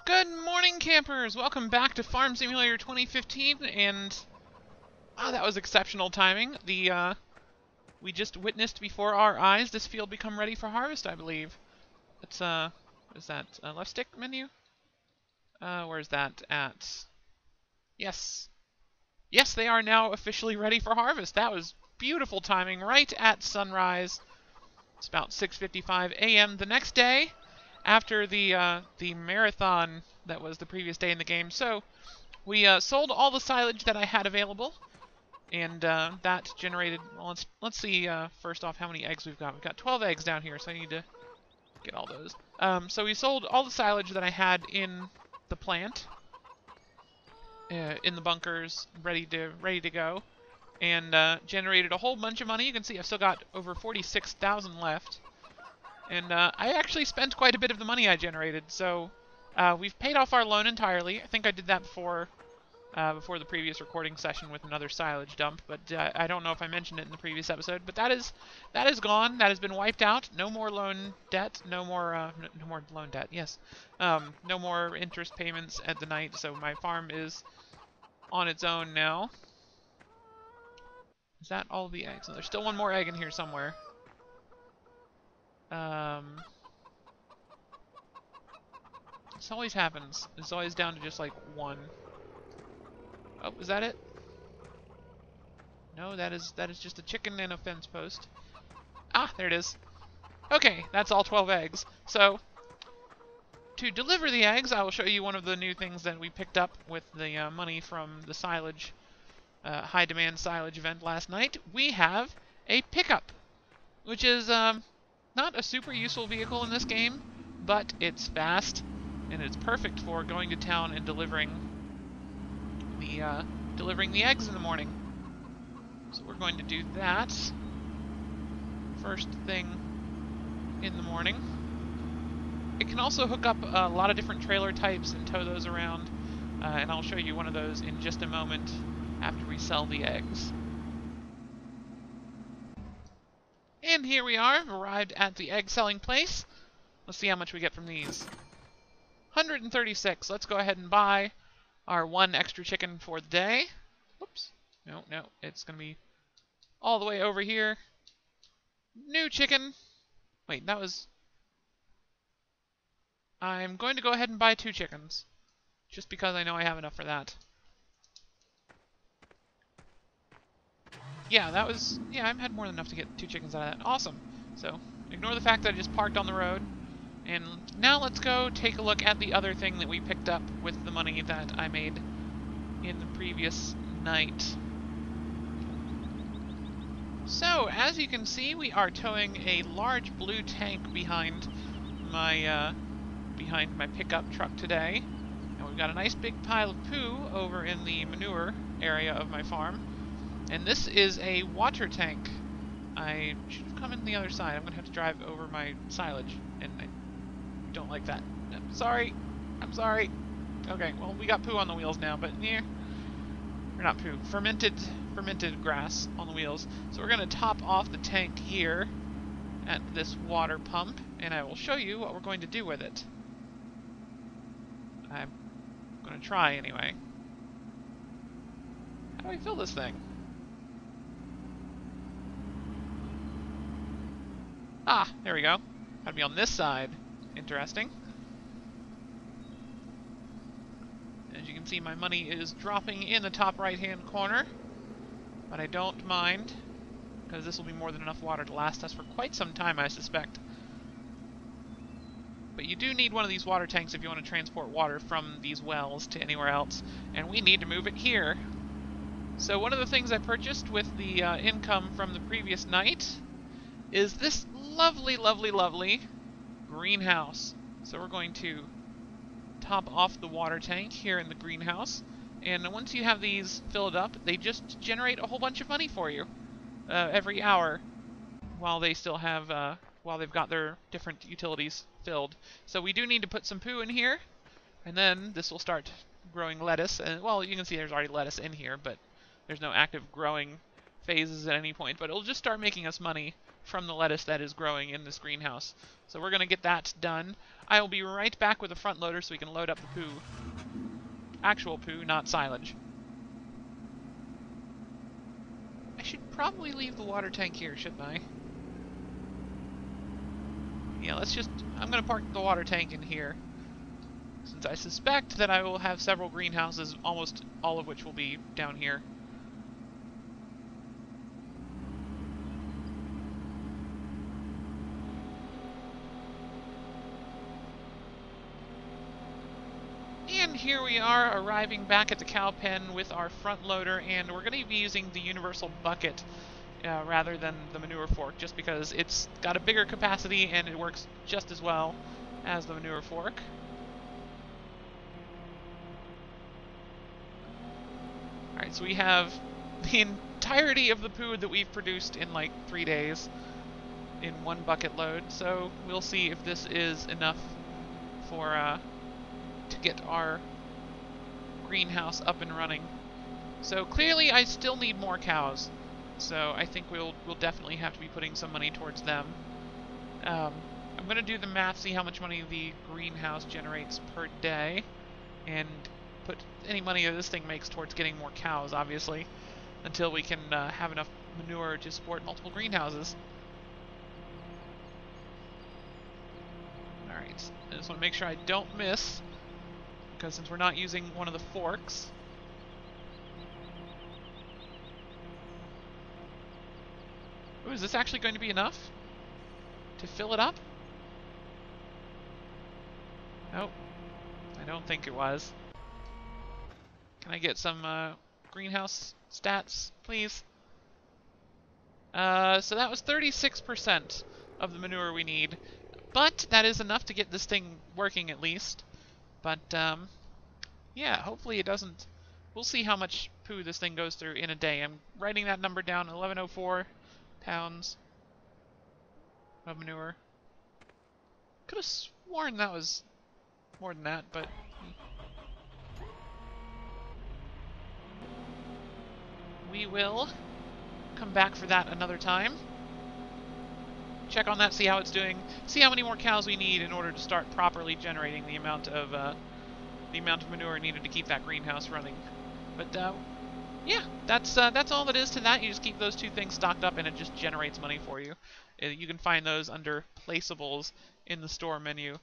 Good morning, campers! Welcome back to Farm Simulator 2015, and that was exceptional timing. We just witnessed before our eyes this field become ready for harvest, I believe. It's what is that? Left stick menu? Where's that at? Yes. Yes, they are now officially ready for harvest. That was beautiful timing, right at sunrise. It's about 6:55 a.m. the next day, after the marathon that was the previous day in the game. So we sold all the silage that I had available, and that generated. Well, let's see first off how many eggs we've got. We've got 12 eggs down here, so I need to get all those. So we sold all the silage that I had in the plant, in the bunkers, ready to go, and generated a whole bunch of money. You can see I've still got over 46,000 left. And I actually spent quite a bit of the money I generated, so we've paid off our loan entirely. I think I did that before the previous recording session with another silage dump, but I don't know if I mentioned it in the previous episode. But that is gone. That has been wiped out. No more loan debt. No more loan debt. Yes. No more interest payments at the night. So my farm is on its own now. Is that all the eggs? No, there's still one more egg in here somewhere. This always happens. It's always down to just like one. Oh, is that it? No, that is just a chicken and a fence post. Ah, there it is. Okay, that's all 12 eggs. So, to deliver the eggs, I will show you one of the new things that we picked up with the money from the silage, high demand silage event last night. We have a pickup, which is not a super useful vehicle in this game, but it's fast, and it's perfect for going to town and delivering the eggs in the morning. So we're going to do that first thing in the morning. It can also hook up a lot of different trailer types and tow those around, and I'll show you one of those in just a moment after we sell the eggs. And here we are, arrived at the egg selling place. Let's see how much we get from these. 136. Let's go ahead and buy our one extra chicken for the day. Whoops. No, it's going to be all the way over here. New chicken. Wait, that was... I'm going to go ahead and buy 2 chickens, just because I know I have enough for that. Yeah, that was... Yeah, I've had more than enough to get 2 chickens out of that. Awesome. So, ignore the fact that I just parked on the road. And now let's go take a look at the other thing that we picked up with the money that I made in the previous night. So, as you can see, we are towing a large blue tank behind my pickup truck today. And we've got a nice big pile of poo over in the manure area of my farm. And this is a water tank. I should have come in the other side. I'm going to have to drive over my silage, and I don't like that. I'm sorry. Okay, well, we got poo on the wheels now, but yeah, or not poo, fermented grass on the wheels. So we're going to top off the tank here at this water pump, and I will show you what we're going to do with it. I'm going to try anyway. How do I fill this thing? Ah, there we go. Gotta be on this side. Interesting. As you can see, my money is dropping in the top right-hand corner, but I don't mind, because this will be more than enough water to last us for quite some time, I suspect. But you do need one of these water tanks if you want to transport water from these wells to anywhere else, and we need to move it here. So one of the things I purchased with the income from the previous night is this lovely greenhouse. So we're going to top off the water tank here in the greenhouse, and once you have these filled up, they just generate a whole bunch of money for you every hour while they still have while they've got their different utilities filled. So we do need to put some poo in here, and then this will start growing lettuce. And well, you can see there's already lettuce in here, but there's no active growing phases at any point, but it'll just start making us money from the lettuce that is growing in this greenhouse. So we're going to get that done. I will be right back with a front loader so we can load up the poo. Actual poo, not silage. I should probably leave the water tank here, shouldn't I? Yeah, I'm gonna park the water tank in here, since I suspect that I will have several greenhouses, almost all of which will be down here. And here we are, arriving back at the cow pen with our front loader, and we're going to be using the universal bucket rather than the manure fork, just because it's got a bigger capacity and it works just as well as the manure fork. Alright, so we have the entirety of the poo that we've produced in like 3 days in one bucket load, so we'll see if this is enough for to get our greenhouse up and running. So clearly I still need more cows, so I think we'll definitely have to be putting some money towards them. I'm going to do the math, see how much money the greenhouse generates per day, and put any money that this thing makes towards getting more cows, obviously, until we can have enough manure to support multiple greenhouses. Alright, I just want to make sure I don't miss, because since we're not using one of the forks... Ooh, is this actually going to be enough to fill it up? Nope, I don't think it was. Can I get some greenhouse stats, please? So that was 36% of the manure we need, but that is enough to get this thing working at least. But, yeah, hopefully it doesn't... We'll see how much poo this thing goes through in a day. I'm writing that number down, 1104 pounds of manure. Could have sworn that was more than that, but... We will come back for that another time. Check on that, see how it's doing, see how many more cows we need in order to start properly generating the amount of manure needed to keep that greenhouse running. But yeah, that's all that is to that. You just keep those two things stocked up, and it just generates money for you. You can find those under placeables in the store menu.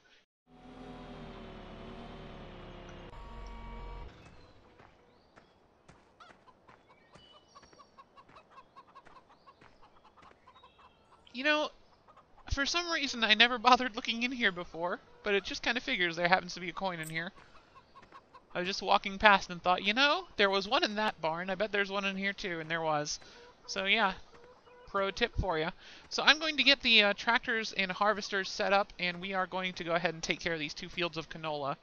You know, for some reason I never bothered looking in here before, but it just kind of figures there happens to be a coin in here. I was just walking past and thought, you know, there was one in that barn. I bet there's one in here too, and there was. So yeah, pro tip for you. So I'm going to get the tractors and harvesters set up, and we are going to go ahead and take care of these 2 fields of canola.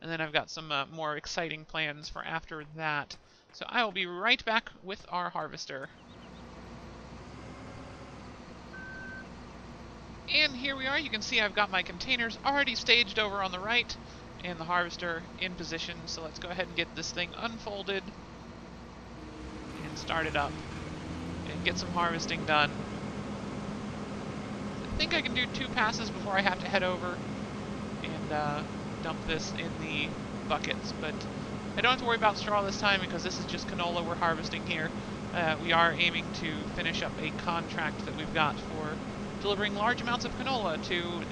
And then I've got some more exciting plans for after that. So I will be right back with our harvester. And here we are. You can see I've got my containers already staged over on the right, and the harvester in position. So let's go ahead and get this thing unfolded and start it up and get some harvesting done. I think I can do 2 passes before I have to head over and dump this in the buckets, but I don't have to worry about straw this time because this is just canola we're harvesting here. We are aiming to finish up a contract that we've got for delivering large amounts of canola to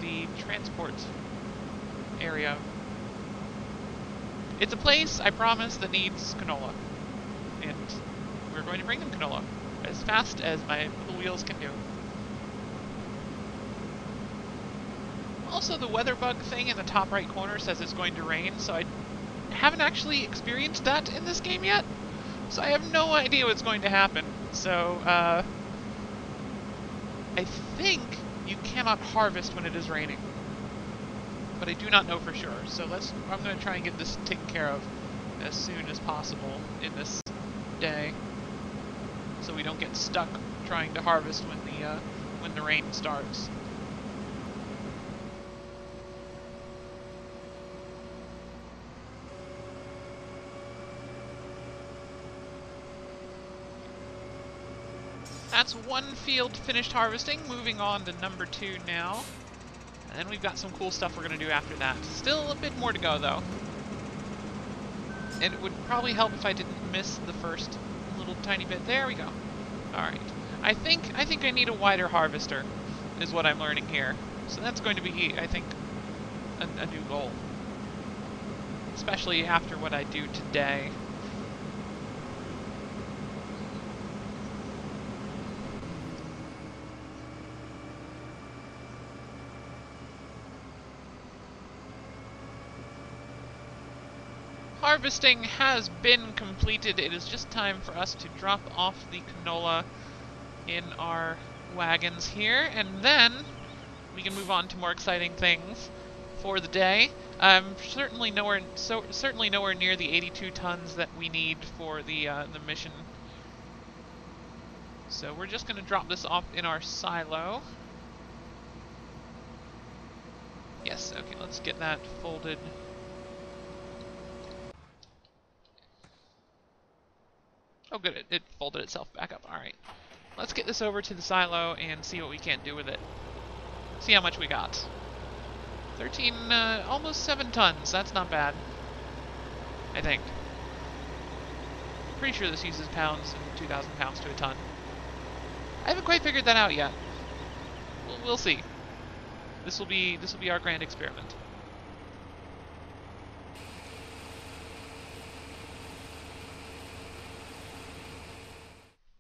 the transport area. It's a place, I promise, that needs canola, and we're going to bring them canola as fast as my little wheels can do. Also, the weather bug thing in the top right corner says it's going to rain, so I haven't actually experienced that in this game yet, so I have no idea what's going to happen. So, I think you cannot harvest when it is raining, but I do not know for sure. So I'm going to try and get this taken care of as soon as possible in this day, so we don't get stuck trying to harvest when the rain starts. That's one field finished harvesting. Moving on to number 2 now. And then we've got some cool stuff we're going to do after that. Still a bit more to go, though. And it would probably help if I didn't miss the first little tiny bit. There we go. Alright. I think I need a wider harvester, is what I'm learning here. So that's going to be, I think, a new goal. Especially after what I do today. Harvesting has been completed. It is just time for us to drop off the canola in our wagons here, and then we can move on to more exciting things for the day. Certainly nowhere near the 82 tons that we need for the mission. So we're just going to drop this off in our silo. Yes, okay, let's get that folded. Oh good, it folded itself back up. Alright. Let's get this over to the silo and see what we can do with it. See how much we got. 13, almost 7 tons. That's not bad. I think. Pretty sure this uses pounds and 2,000 pounds to a ton. I haven't quite figured that out yet. We'll see. This will be our grand experiment.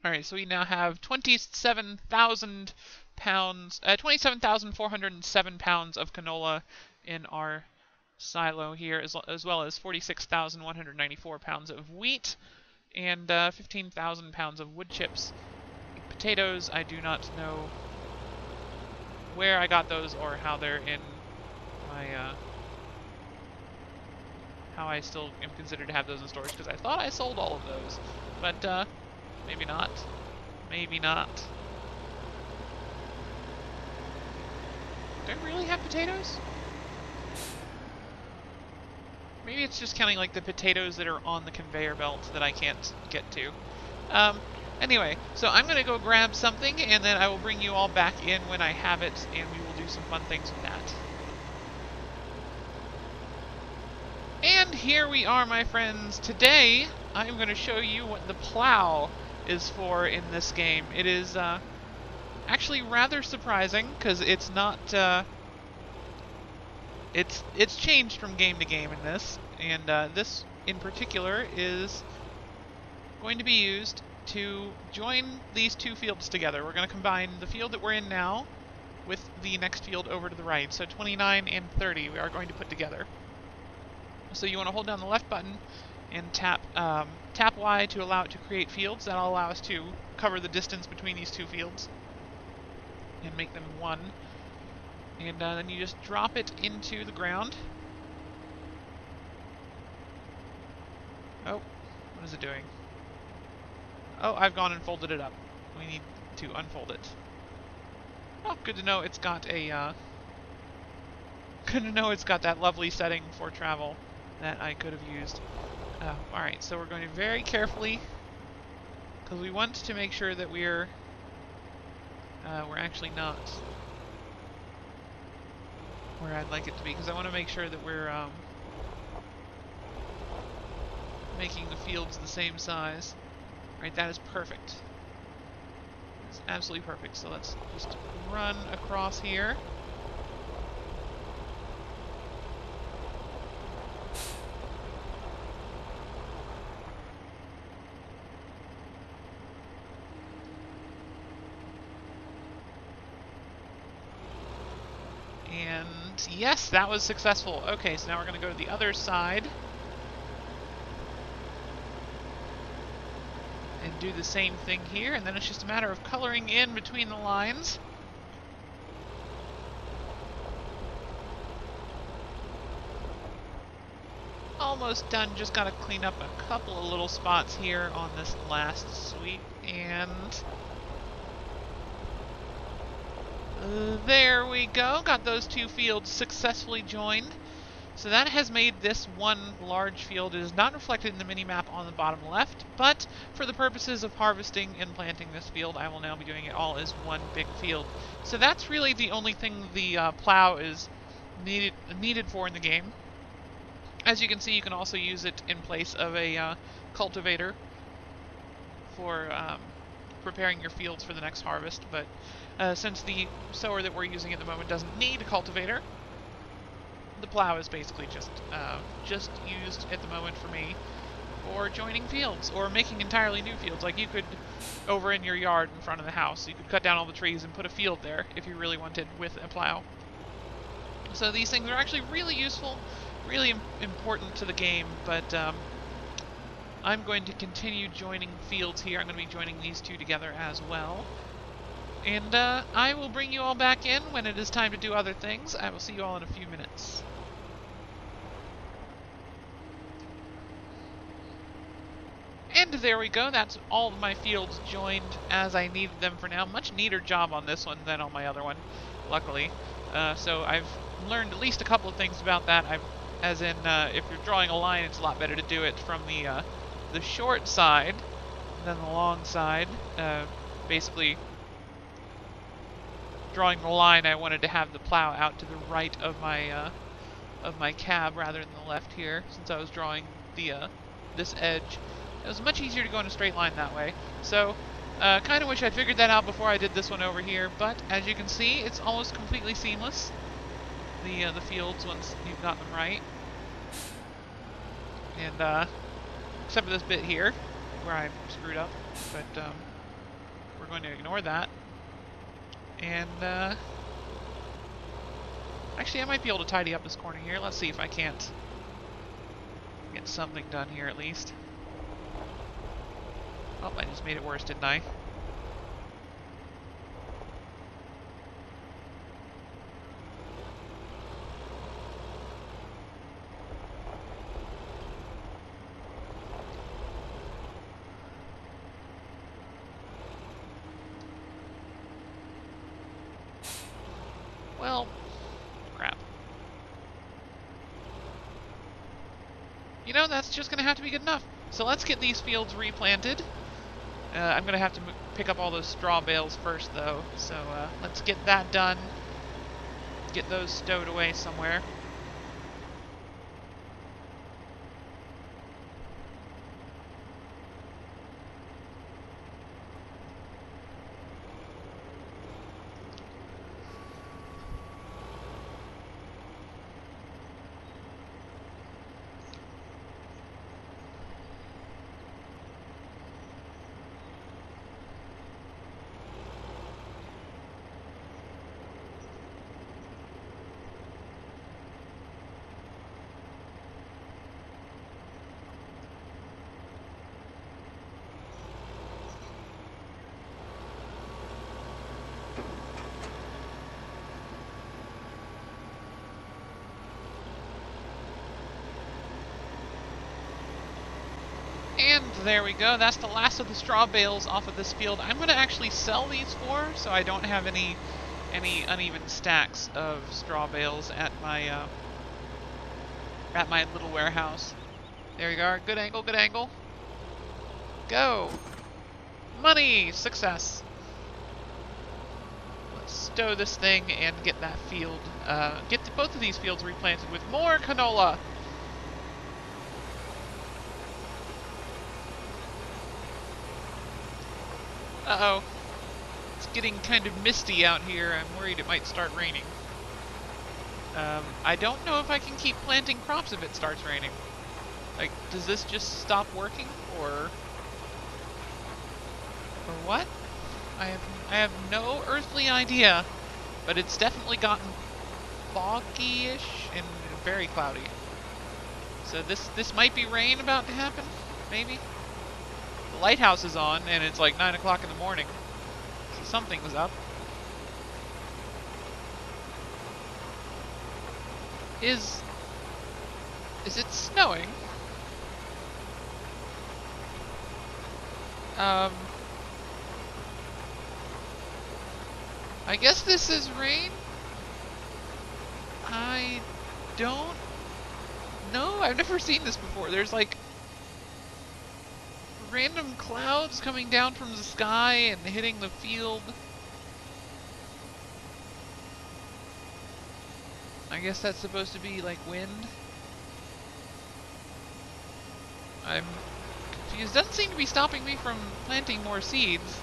Alright, so we now have 27,000 pounds, 27,407 pounds of canola in our silo here, as well as 46,194 pounds of wheat, and 15,000 pounds of wood chips. Potatoes, I do not know where I got those or how they're in my, how I still am considered to have those in storage, because I thought I sold all of those, but, maybe not. Maybe not. Do I really have potatoes? Maybe it's just counting like the potatoes that are on the conveyor belt that I can't get to. Anyway, so I'm going to go grab something and then I will bring you all back in when I have it and we will do some fun things with that. And here we are, my friends. Today I'm going to show you what the plow is for in this game. It is actually rather surprising because it's not it's changed from game to game in this, and this in particular is going to be used to join these two fields together. We're going to combine the field that we're in now with the next field over to the right. So 29 and 30 we are going to put together. So you want to hold down the left button and tap Y to allow it to create fields. That'll allow us to cover the distance between these two fields and make them one. And then you just drop it into the ground. Oh, what is it doing? Oh, I've gone and folded it up. We need to unfold it. Oh, good to know it's got a good to know it's got that lovely setting for travel that I could have used. Alright, so we're going to very carefully, because we want to make sure that we're actually not where I'd like it to be, because I want to make sure that we're making the fields the same size. Right, that is perfect. It's absolutely perfect. So let's just run across here. And yes, that was successful. Okay, so now we're going to go to the other side and do the same thing here, and then it's just a matter of coloring in between the lines. Almost done, just got to clean up a couple of little spots here on this last sweep, and there we go. Got those two fields successfully joined. So that has made this one large field. It is not reflected in the mini-map on the bottom left, but for the purposes of harvesting and planting this field, I will now be doing it all as one big field. So that's really the only thing the plow is needed for in the game. As you can see, you can also use it in place of a cultivator for preparing your fields for the next harvest, but since the sower that we're using at the moment doesn't need a cultivator, the plow is basically just used at the moment for me for joining fields or making entirely new fields. Like you could, over in your yard in front of the house, you could cut down all the trees and put a field there if you really wanted with a plow. So these things are actually really useful, really important to the game, but I'm going to continue joining fields here. I'm going to be joining these two together as well. And I will bring you all back in when it is time to do other things. I will see you all in a few minutes. And there we go. That's all of my fields joined as I needed them for now. Much neater job on this one than on my other one, luckily. So I've learned at least a couple of things about that. As in, if you're drawing a line, it's a lot better to do it from the short side than the long side. Basically, drawing the line, I wanted to have the plow out to the right of my cab rather than the left here, since I was drawing this edge. It was much easier to go in a straight line that way. So, kind of wish I'd figured that out before I did this one over here, but as you can see, it's almost completely seamless. The fields, once you've got them right. And, except for this bit here, where I screwed up, but, we're going to ignore that. And, actually, I might be able to tidy up this corner here. Let's see if I can't get something done here at least. Oh, I just made it worse, didn't I? Well, crap. You know, that's just going to have to be good enough. So let's get these fields replanted. I'm going to have to pick up all those straw bales first, though. So let's get that done. Get those stowed away somewhere. And there we go. That's the last of the straw bales off of this field. I'm going to actually sell these for, so I don't have any uneven stacks of straw bales at my little warehouse. There you go. Good angle, good angle. Go. Money! Success. Let's stow this thing and get that field, both of these fields replanted with more canola. Uh-oh. It's getting kind of misty out here. I'm worried it might start raining. I don't know if I can keep planting crops if it starts raining. Like, does this just stop working, or what? I have no earthly idea, but it's definitely gotten foggy-ish and very cloudy. So this might be rain about to happen, maybe? The lighthouse is on, and it's like 9 o'clock in the morning, so something's up. Is it snowing? I guess this is rain? I don't No, I've never seen this before. There's like random clouds coming down from the sky and hitting the field. I guess that's supposed to be like wind. I'm confused. Doesn't seem to be stopping me from planting more seeds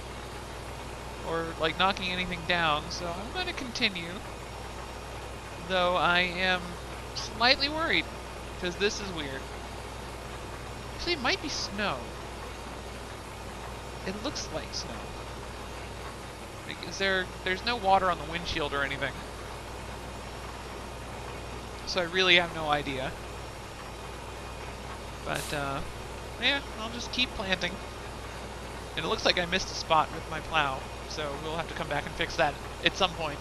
or like knocking anything down, so I'm going to continue. Though I am slightly worried because this is weird. Actually, it might be snow. It looks like snow. Like, there's no water on the windshield or anything. So I really have no idea. But, yeah, I'll just keep planting. And it looks like I missed a spot with my plow, so we'll have to come back and fix that at some point.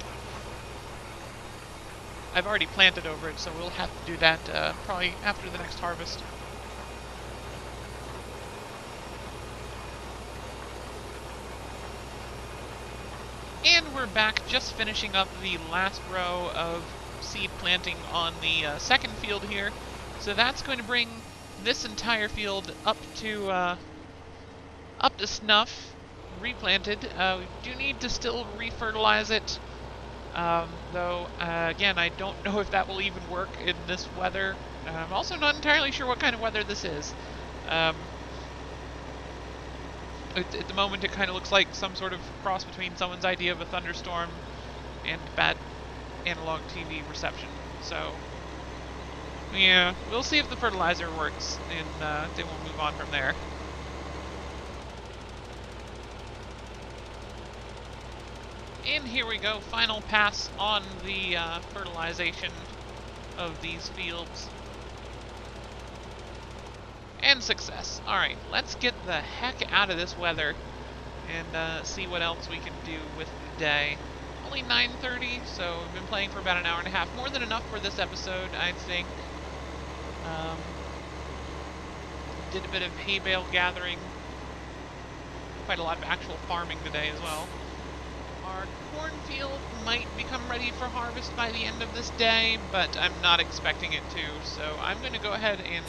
I've already planted over it, so we'll have to do that probably after the next harvest. And we're back, just finishing up the last row of seed planting on the second field here. So that's going to bring this entire field up to snuff, replanted. We do need to still refertilize it, though again, I don't know if that will even work in this weather. I'm also not entirely sure what kind of weather this is. At the moment, it kind of looks like some sort of cross between someone's idea of a thunderstorm and bad analog TV reception. So, yeah, we'll see if the fertilizer works, and then we'll move on from there. And here we go, final pass on the fertilization of these fields. And success. Alright, let's get the heck out of this weather and see what else we can do with the day. Only 9:30, so we've been playing for about an hour and a half. More than enough for this episode, I think. Did a bit of hay bale gathering. Quite a lot of actual farming today as well. Our cornfield might become ready for harvest by the end of this day, but I'm not expecting it to, so I'm going to go ahead and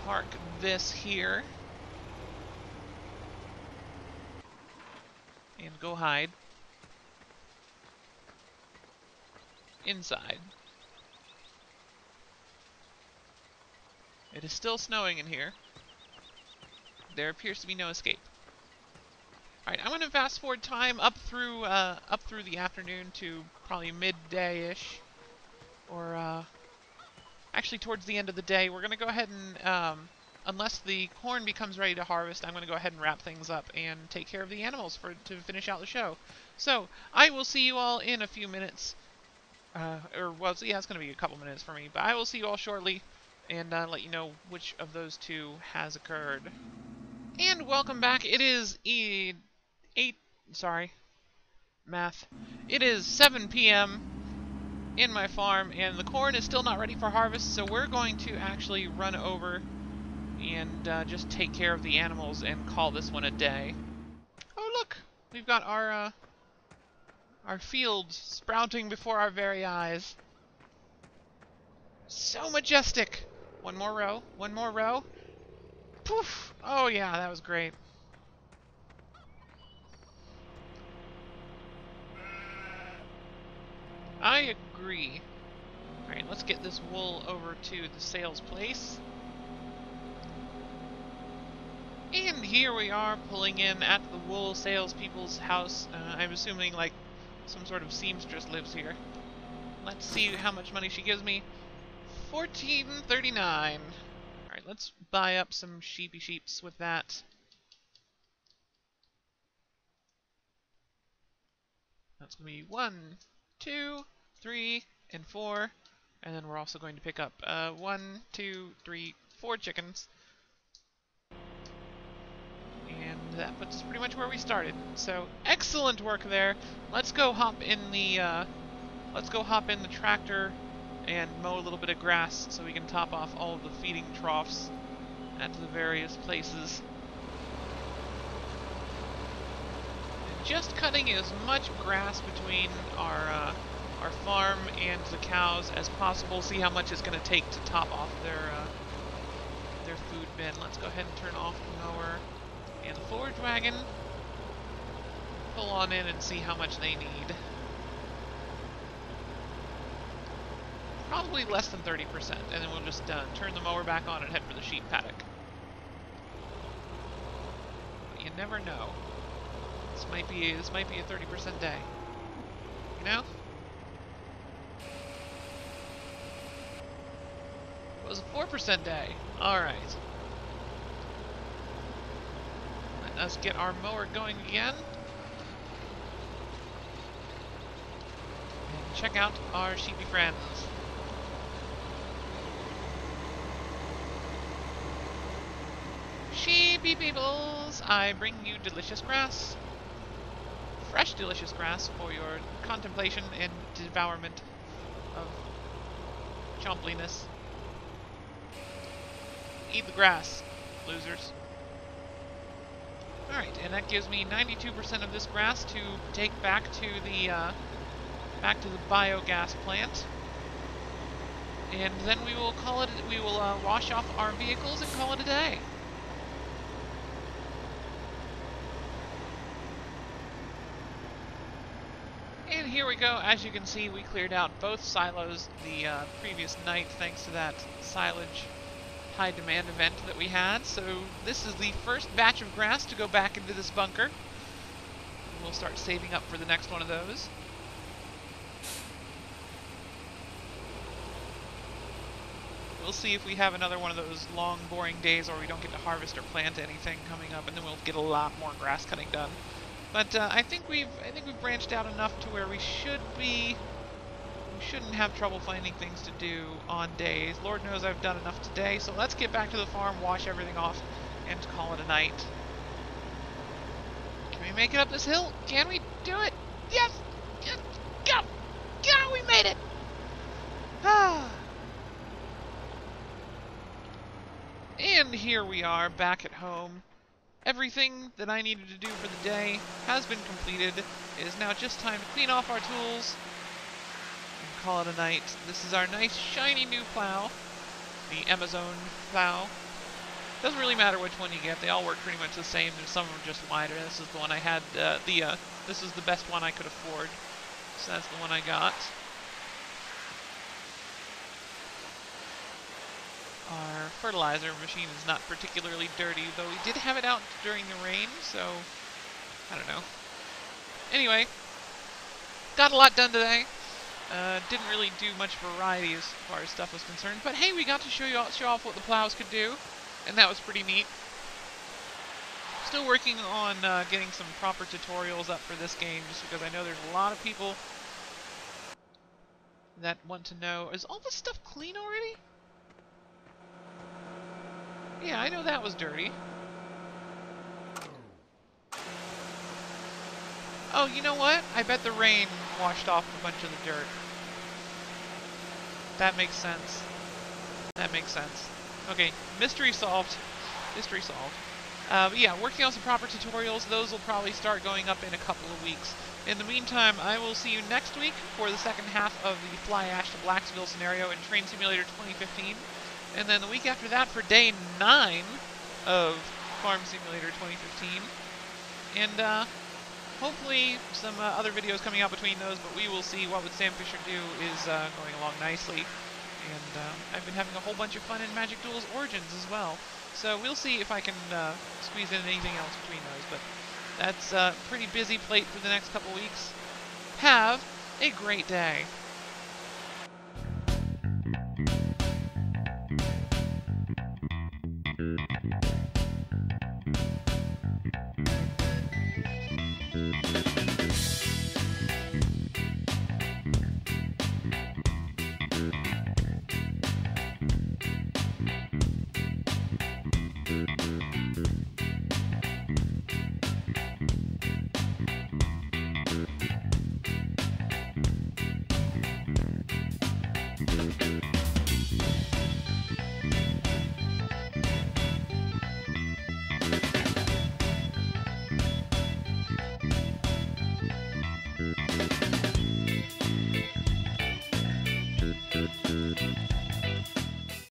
park this here and go hide inside. It is still snowing in here. There appears to be no escape. Alright, I'm going to fast forward time up through the afternoon to probably midday-ish, or actually towards the end of the day. We're going to go ahead and, unless the corn becomes ready to harvest, I'm going to go ahead and wrap things up and take care of the animals to finish out the show. So, I will see you all in a few minutes. Well, yeah, it's going to be a couple minutes for me, but I will see you all shortly and let you know which of those two has occurred. And welcome back. It is math. It is 7 p.m. in my farm, and the corn is still not ready for harvest, so we're going to actually run over and just take care of the animals and call this one a day. Oh, look! We've got our field sprouting before our very eyes. So majestic! One more row, one more row. Poof! Oh yeah, that was great. I agree. Alright, let's get this wool over to the sales place. And here we are, pulling in at the wool salespeople's house. I'm assuming, like, some sort of seamstress lives here. Let's see how much money she gives me. $14.39. Alright, let's buy up some sheepy sheeps with that. That's going to be 1, 2, 3, and 4. And then we're also going to pick up 1, 2, 3, 4 chickens. And that puts us pretty much where we started. So excellent work there. Let's go hop in the tractor and mow a little bit of grass so we can top off all of the feeding troughs at the various places. And just cutting as much grass between our farm and the cows as possible. See how much it's going to take to top off their food bin. Let's go ahead and turn off the mower and the forage wagon. Pull on in and see how much they need. Probably less than 30%, and then we'll just turn the mower back on and head for the sheep paddock. But you never know. This might be a 30% day. You know? It was a 4% day. Alright. Let us get our mower going again. And check out our sheepy friends. Sheepy peoples, I bring you delicious grass. Fresh delicious grass for your contemplation and devourment of chompliness. Eat the grass, losers. Alright, and that gives me 92% of this grass to take back to the biogas plant. And then we will call it, wash off our vehicles and call it a day. And here we go. As you can see, we cleared out both silos the previous night thanks to that silage high demand event that we had. So this is the first batch of grass to go back into this bunker. We'll start saving up for the next one of those. We'll see if we have another one of those long, boring days where we don't get to harvest or plant anything coming up, and then we'll get a lot more grass cutting done. But I think we've branched out enough to where we shouldn't have trouble finding things to do on days. Lord knows I've done enough today, so let's get back to the farm, wash everything off, and call it a night. Can we make it up this hill? Can we do it? Yes! Yes! Go! Go! We made it! Ah! And here we are, back at home. Everything that I needed to do for the day has been completed. It is now just time to clean off our tools and call it a night. This is our nice, shiny new plow, the Amazon plow. Doesn't really matter which one you get. They all work pretty much the same. Some of them are just wider. This is the one I had. This is the best one I could afford, so that's the one I got. Our fertilizer machine is not particularly dirty, though we did have it out during the rain, so I don't know. Anyway, got a lot done today. Didn't really do much variety as far as stuff was concerned, but hey, we got to show off what the plows could do, and that was pretty neat. Still working on getting some proper tutorials up for this game, just because I know there's a lot of people that want to know, is all this stuff clean already? Yeah, I know that was dirty. Oh, you know what? I bet the rain washed off a bunch of the dirt. That makes sense. That makes sense. Okay, mystery solved. Mystery solved. But yeah, working on some proper tutorials. Those will probably start going up in a couple of weeks. In the meantime, I will see you next week for the second half of the Fly Ash to Blacksville scenario in Train Simulator 2015. And then the week after that for day 9 of Farm Simulator 2015. And hopefully some other videos coming out between those, but we will see. What Would Sam Fisher Do is going along nicely. And I've been having a whole bunch of fun in Magic Duels Origins as well. So we'll see if I can squeeze in anything else between those. But that's a pretty busy plate for the next couple weeks. Have a great day.